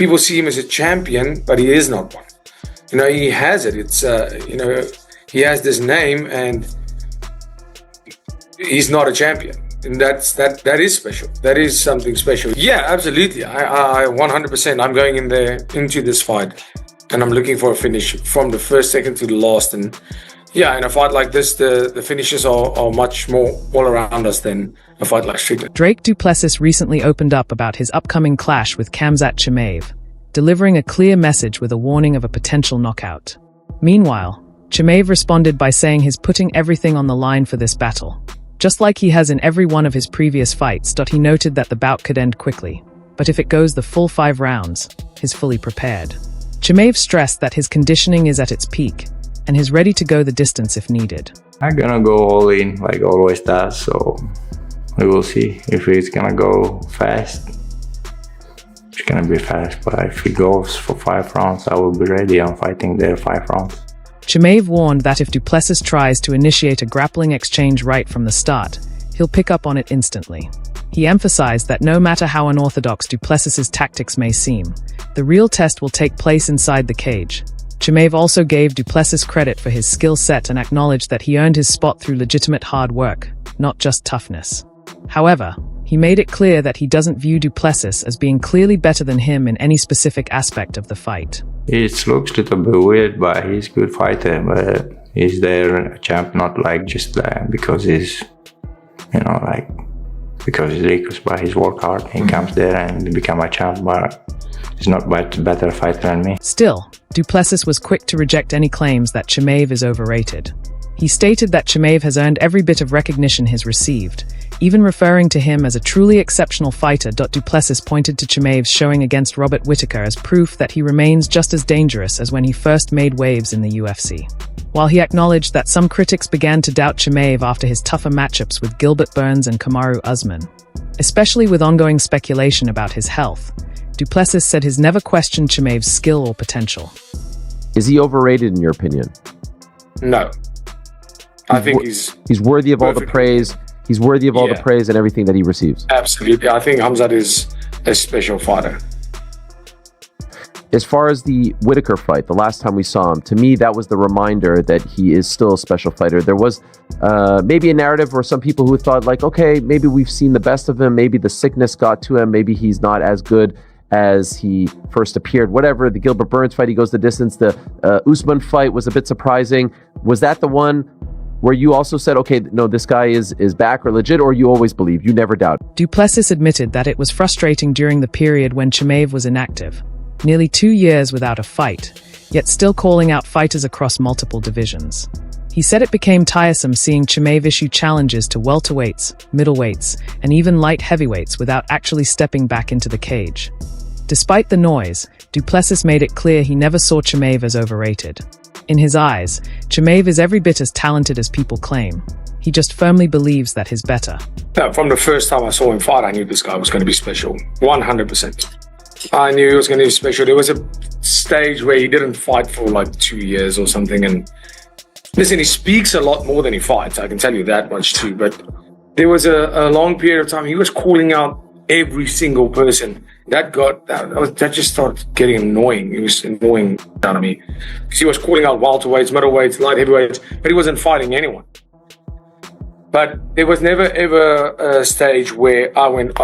people see him as a champion, but he is not one. You know, he has it. It's, you know, he has this name and he's not a champion. And that is special. That is something special. Yeah, absolutely. I 100%. I'm going into this fight, and I'm looking for a finish from the first second to the last. And yeah, in a fight like this, the finishes are much more all around us than a fight like Strickland. Dricus Du Plessis recently opened up about his upcoming clash with Khamzat Chimaev, delivering a clear message with a warning of a potential knockout. Meanwhile, Chimaev responded by saying he's putting everything on the line for this battle. Just like he has in every one of his previous fights, he noted that the bout could end quickly, but if it goes the full 5 rounds, he's fully prepared. Chimaev stressed that his conditioning is at its peak, and he's ready to go the distance if needed. I'm gonna go all in, like always does, so we will see. If it's gonna go fast, it's gonna be fast, but if it goes for 5 rounds, I will be ready on fighting there 5 rounds. Chimaev warned that if Du Plessis tries to initiate a grappling exchange right from the start, he'll pick up on it instantly. He emphasized that no matter how unorthodox Du Plessis's tactics may seem, the real test will take place inside the cage. Chimaev also gave Du Plessis credit for his skill set and acknowledged that he earned his spot through legitimate hard work, not just toughness. However, he made it clear that he doesn't view Du Plessis as being clearly better than him in any specific aspect of the fight. It looks a little bit weird, but he's a good fighter, but he's there a champ, not like just because he's, you know, like, because he's Dricus, but he's work hard. He comes there and become a champ, but he's not much better fighter than me. Still, Du Plessis was quick to reject any claims that Chimaev is overrated. He stated that Chimaev has earned every bit of recognition he's received, even referring to him as a truly exceptional fighter. Du Plessis pointed to Chimaev's showing against Robert Whittaker as proof that he remains just as dangerous as when he first made waves in the UFC. While he acknowledged that some critics began to doubt Chimaev after his tougher matchups with Gilbert Burns and Kamaru Usman, especially with ongoing speculation about his health, Du Plessis said he's never questioned Chimaev's skill or potential. Is he overrated in your opinion? No. I think he's worthy of all the praise. He's worthy of all the praise and everything that he receives. Absolutely. I think Khamzat is a special fighter. As far as the Whittaker fight, the last time we saw him, to me, that was the reminder that he is still a special fighter. There was maybe a narrative or some people who thought like, okay, maybe we've seen the best of him. Maybe the sickness got to him. Maybe he's not as good as he first appeared. Whatever, the Gilbert Burns fight, he goes the distance. The Usman fight was a bit surprising. Was that the one where you also said, okay, no, this guy is back or legit, or you always believe, you never doubt? Du Plessis admitted that it was frustrating during the period when Chimaev was inactive, nearly 2 years without a fight, yet still calling out fighters across multiple divisions. He said it became tiresome seeing Chimaev issue challenges to welterweights, middleweights, and even light heavyweights without actually stepping back into the cage. Despite the noise, Du Plessis made it clear he never saw Chimaev as overrated. In his eyes, Chimaev is every bit as talented as people claim. He just firmly believes that he's better. From the first time I saw him fight, I knew this guy was going to be special. 100%. I knew he was going to be special. There was a stage where he didn't fight for like 2 years or something. And listen, he speaks a lot more than he fights. I can tell you that much too. But there was a long period of time he was calling out every single person. That just started getting annoying. It was annoying down to me. Because he was calling out welterweights, middleweights, light heavyweights, but he wasn't fighting anyone. But there was never ever a stage where I went,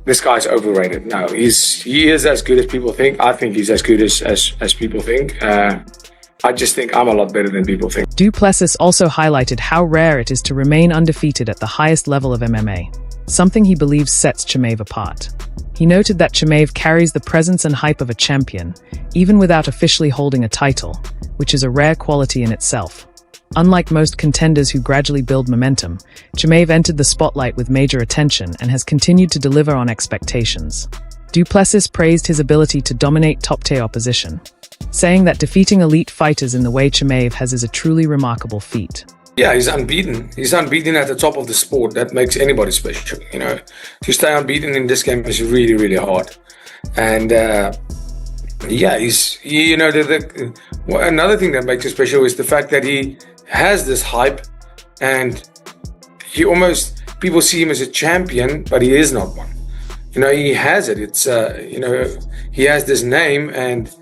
this guy's overrated. No, he is as good as people think. I think he's as good as people think. I just think I'm a lot better than people think. Du Plessis also highlighted how rare it is to remain undefeated at the highest level of MMA, something he believes sets Chimaev apart. He noted that Chimaev carries the presence and hype of a champion, even without officially holding a title, which is a rare quality in itself. Unlike most contenders who gradually build momentum, Chimaev entered the spotlight with major attention and has continued to deliver on expectations. Du Plessis praised his ability to dominate top-tier opposition, saying that defeating elite fighters in the way Chimaev has is a truly remarkable feat. Yeah, he's unbeaten. He's unbeaten at the top of the sport. That makes anybody special, you know. To stay unbeaten in this game is really, really hard. And yeah, another thing that makes him special is the fact that he has this hype, and people see him as a champion, but he is not one. he has it. It's he has this name, and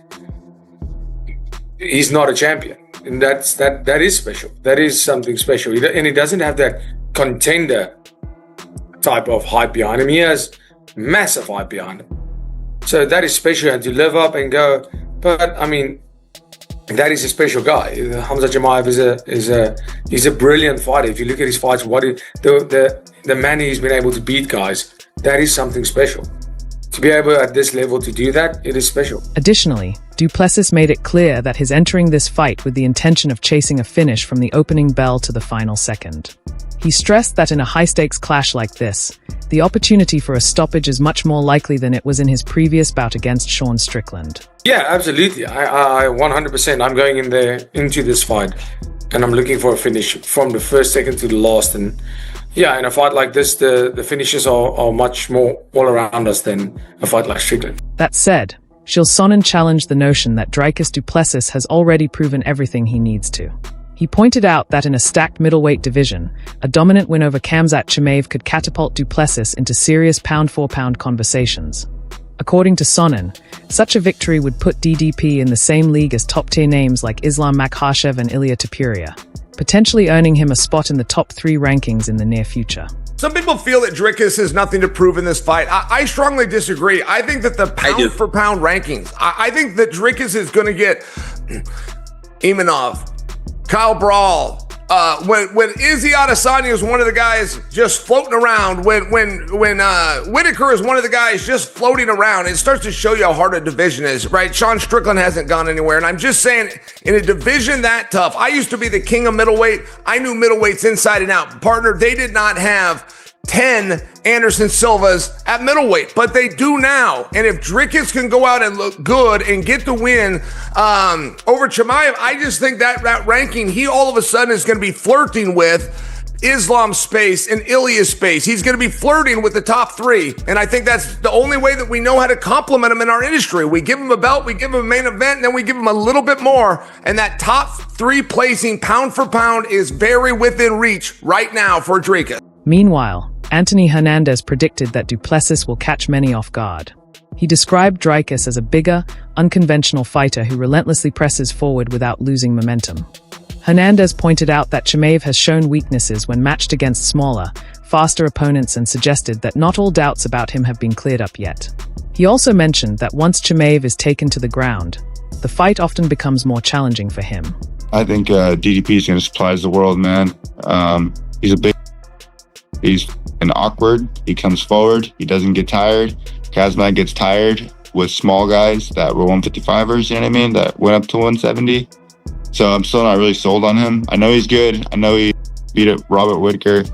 he's not a champion, and that is special. That is something special, and he doesn't have that contender type of hype behind him. He has massive hype behind him, so that is special. And to live up and go, but I mean, that is a special guy. Khamzat Chimaev is a brilliant fighter. If you look at his fights, the manner he's been able to beat guys, that is something special. To be able at this level to do that, it is special. Additionally, Du Plessis made it clear that he's entering this fight with the intention of chasing a finish from the opening bell to the final second. He stressed that in a high-stakes clash like this, the opportunity for a stoppage is much more likely than it was in his previous bout against Sean Strickland. Yeah, absolutely. I 100%. I'm going into this fight, and I'm looking for a finish from the first second to the last. And yeah, in a fight like this, the finishes are much more all around us than a fight like Strickland. That said, Sonnen challenged the notion that Dricus Du Plessis has already proven everything he needs to. He pointed out that in a stacked middleweight division, a dominant win over Khamzat Chimaev could catapult Du Plessis into serious pound-for-pound conversations. According to Sonnen, such a victory would put DDP in the same league as top-tier names like Islam Makhachev and Ilia Topuria, potentially earning him a spot in the top 3 rankings in the near future. Some people feel that Dricus has nothing to prove in this fight. I strongly disagree. I think that the pound-for-pound rankings, I think that Dricus is going to get Imanov, Kyle Brawl, when Izzy Adesanya is one of the guys just floating around, when Whitaker is one of the guys just floating around, it starts to show you how hard a division is, right? Sean Strickland hasn't gone anywhere, and I'm just saying, in a division that tough, I used to be the king of middleweight. I knew middleweights inside and out. Partner, they did not have 10 Anderson Silvas at middleweight, but they do now. And if Dricus can go out and look good and get the win over Chimaev, I just think that ranking, he all of a sudden is going to be flirting with Islam's space and Ilya's space. He's going to be flirting with the top 3. And I think that's the only way that we know how to compliment him in our industry. We give him a belt, we give him a main event, and then we give him a little bit more. And that top 3 placing pound for pound is very within reach right now for Dricus. Meanwhile, Anthony Hernandez predicted that Du Plessis will catch many off guard. He described Dricus as a bigger, unconventional fighter who relentlessly presses forward without losing momentum. Hernandez pointed out that Chimaev has shown weaknesses when matched against smaller, faster opponents and suggested that not all doubts about him have been cleared up yet. He also mentioned that once Chimaev is taken to the ground, the fight often becomes more challenging for him. I think DDP is going to surprise the world, man. He's awkward. He comes forward. He doesn't get tired. Khamzat gets tired with small guys that were 155ers, you know what I mean, that went up to 170. So I'm still not really sold on him. I know he's good. I know he beat up Robert Whitaker.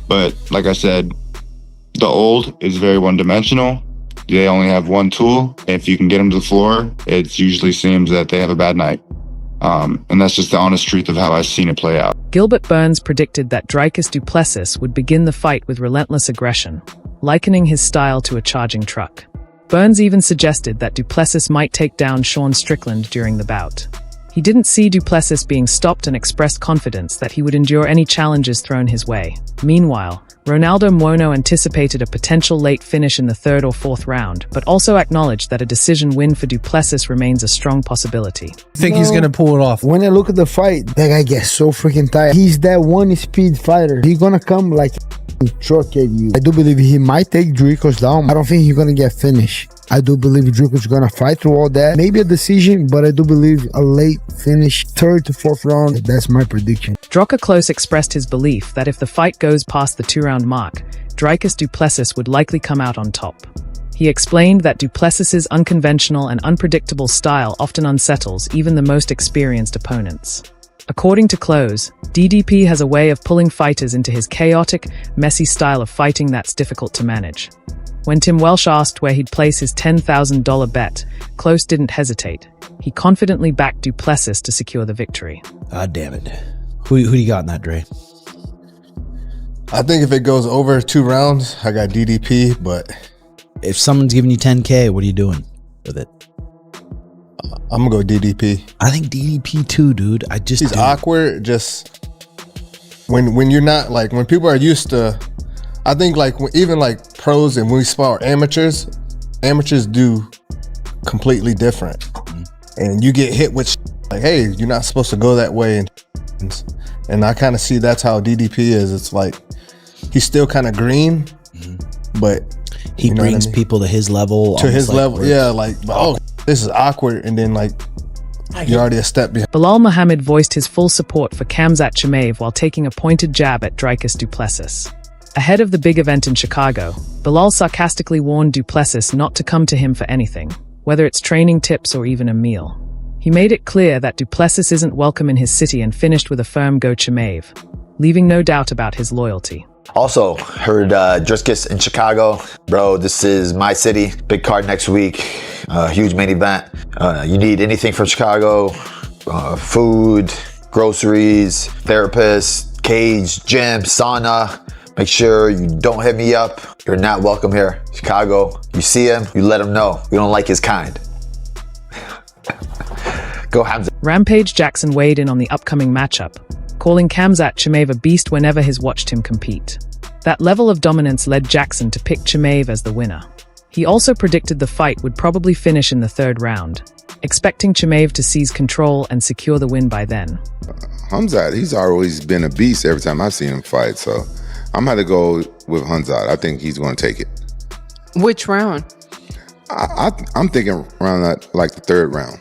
But like I said, the old is very one-dimensional. They only have one tool. If you can get them to the floor, it usually seems that they have a bad night. And that's just the honest truth of how I've seen it play out. Gilbert Burns predicted that Dricus Du Plessis would begin the fight with relentless aggression, likening his style to a charging truck. Burns even suggested that Du Plessis might take down Sean Strickland during the bout. He didn't see Du Plessis being stopped and expressed confidence that he would endure any challenges thrown his way. Meanwhile, Ronaldo Muono anticipated a potential late finish in the 3rd or 4th round, but also acknowledged that a decision win for Du Plessis remains a strong possibility. Think he's going to pull it off? When I look at the fight, that guy gets so freaking tired. He's that one speed fighter. He's going to come like truck at you. I do believe he might take Dricus down. I don't think he's going to get finished. I do believe Dricus is going to fight through all that. Maybe a decision, but I do believe a late finish, 3rd to 4th round. That's my prediction. Dricus Close expressed his belief that if the fight goes past the 2-round mark, Dricus Du Plessis would likely come out on top. He explained that Du Plessis's unconventional and unpredictable style often unsettles even the most experienced opponents. According to Close, DDP has a way of pulling fighters into his chaotic, messy style of fighting that's difficult to manage. When Tim Welsh asked where he'd place his $10,000 bet, Close didn't hesitate. He confidently backed Du Plessis to secure the victory. God damn it. Who do you got in that, Dre? I think if it goes over 2 rounds, I got DDP, but if someone's giving you 10K, what are you doing with it? I'm going to go DDP. I think DDP too, dude. He's awkward. Just when you're not, like, when people are used to, I think, like, even like pros and we spar amateurs, amateurs do completely different. And you get hit with like, hey, you're not supposed to go that way. And I kind of see that's how DDP is. It's like he's still kind of green, but he brings people to his level. To his level, yeah. Like, oh, this is awkward, and then like you're already a step behind. Bilal Muhammad voiced his full support for Khamzat Chimaev while taking a pointed jab at Dricus Du Plessis. Ahead of the big event in Chicago, Bilal sarcastically warned Du Plessis not to come to him for anything, whether it's training tips or even a meal. He made it clear that Du Plessis isn't welcome in his city and finished with a firm go Chimaev, leaving no doubt about his loyalty. Also, heard Dricus in Chicago. Bro, this is my city. Big card next week. Huge main event. You need anything from Chicago. Food, groceries, therapist, cage, gym, sauna. Make sure you don't hit me up. You're not welcome here. Chicago, you see him, you let him know. We don't like his kind. Go Khamzat. Rampage Jackson weighed in on the upcoming matchup, calling Khamzat Chimaev a beast whenever he's watched him compete. That level of dominance led Jackson to pick Chimaev as the winner. He also predicted the fight would probably finish in the third round, expecting Chimaev to seize control and secure the win by then. Khamzat, he's always been a beast every time I've seen him fight, so I'm going to go with Khamzat. I think he's going to take it. Which round? I'm thinking around that, like the third round.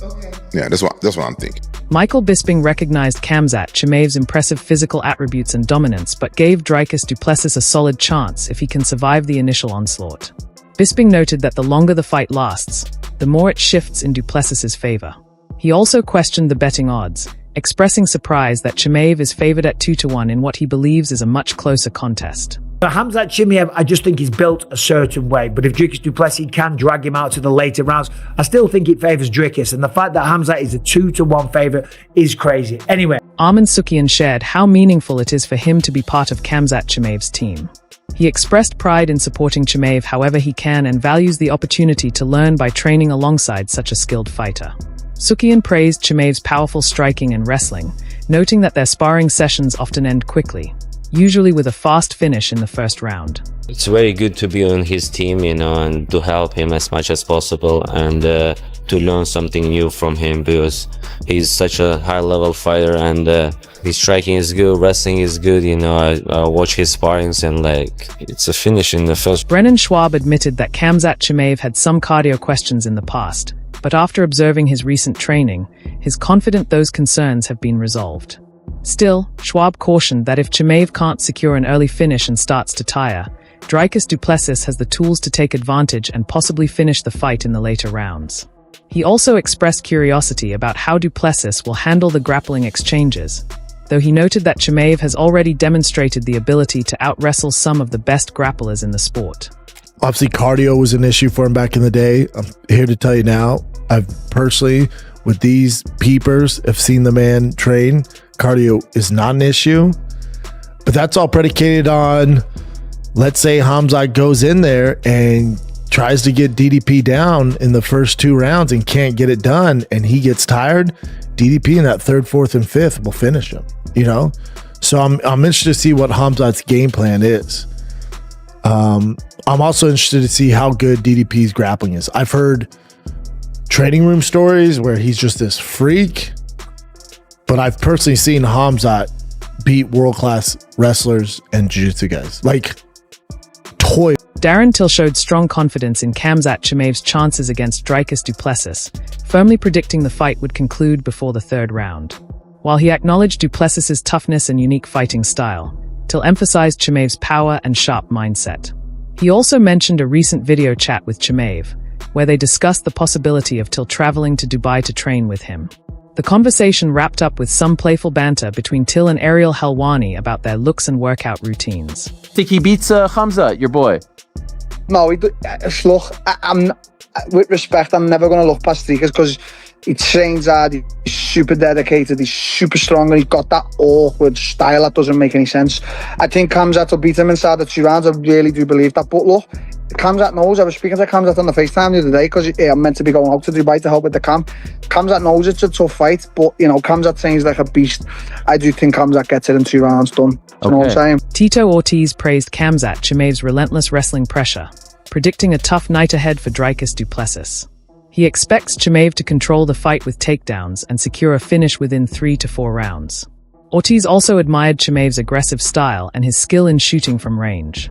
Okay. Yeah, that's what I'm thinking. Michael Bisping recognized Khamzat Chimaev's impressive physical attributes and dominance, but gave Dricus Du Plessis a solid chance if he can survive the initial onslaught. Bisping noted that the longer the fight lasts, the more it shifts in Du Plessis' favor. He also questioned the betting odds, expressing surprise that Chimaev is favored at 2-1 in what he believes is a much closer contest. For Khamzat Chimaev, I just think he's built a certain way, but if Dricus Du Plessis can drag him out to the later rounds, I still think it favours Dricus, and the fact that Khamzat is a 2-1 favourite is crazy. Anyway. Arman Sukian shared how meaningful it is for him to be part of Khamzat Chimaev's team. He expressed pride in supporting Chimaev however he can and values the opportunity to learn by training alongside such a skilled fighter. Sukian praised Chimaev's powerful striking and wrestling, noting that their sparring sessions often end quickly, usually with a fast finish in the first round. It's very good to be on his team, and to help him as much as possible and to learn something new from him, because he's such a high-level fighter and his striking is good, wrestling is good, I watch his sparrings and it's a finish in the first. Brennan Schwab admitted that Khamzat Chimaev had some cardio questions in the past, but after observing his recent training, he's confident those concerns have been resolved. Still, Schwab cautioned that if Chimaev can't secure an early finish and starts to tire, Dricus Du Plessis has the tools to take advantage and possibly finish the fight in the later rounds. He also expressed curiosity about how Du Plessis will handle the grappling exchanges, though he noted that Chimaev has already demonstrated the ability to out-wrestle some of the best grapplers in the sport. Obviously, cardio was an issue for him back in the day. I'm here to tell you now, I've personally, with these peepers, have seen the man train. Cardio is not an issue, but that's all predicated on, let's say Khamzat goes in there and tries to get DDP down in the first 2 rounds and can't get it done, and he gets tired. DDP in that 3rd, 4th, and 5th will finish him, So I'm interested to see what Khamzat's game plan is. I'm also interested to see how good DDP's grappling is. I've heard training room stories where he's just this freak, but I've personally seen Khamzat beat world-class wrestlers and jiu-jitsu guys. Toy. Darren Till showed strong confidence in Khamzat Chimaev's chances against Dricus Du Plessis, firmly predicting the fight would conclude before the 3rd round. While he acknowledged Du Plessis' toughness and unique fighting style, Till emphasized Chimaev's power and sharp mindset. He also mentioned a recent video chat with Chimaev, where they discussed the possibility of Till traveling to Dubai to train with him. The conversation wrapped up with some playful banter between Till and Ariel Helwani about their looks and workout routines. Think he beats Khamzat, your boy? No, look, with respect, I'm never going to look past Dricus because he trains hard, he's super dedicated, he's super strong, and he's got that awkward style that doesn't make any sense. I think Khamzat will beat him inside the 2 rounds. I really do believe that. But look, Khamzat knows. I was speaking to Khamzat on the FaceTime the other day because I'm meant to be going out to Dubai to help with the camp. Khamzat knows it's a tough fight, but you know, Khamzat saying he's like a beast. I do think Khamzat gets it in 2 rounds done. You know what I'm saying? Tito Ortiz praised Khamzat Chimaev's relentless wrestling pressure, predicting a tough night ahead for Dricus Du Plessis. He expects Chimaev to control the fight with takedowns and secure a finish within 3 to 4 rounds. Ortiz also admired Chimaev's aggressive style and his skill in shooting from range.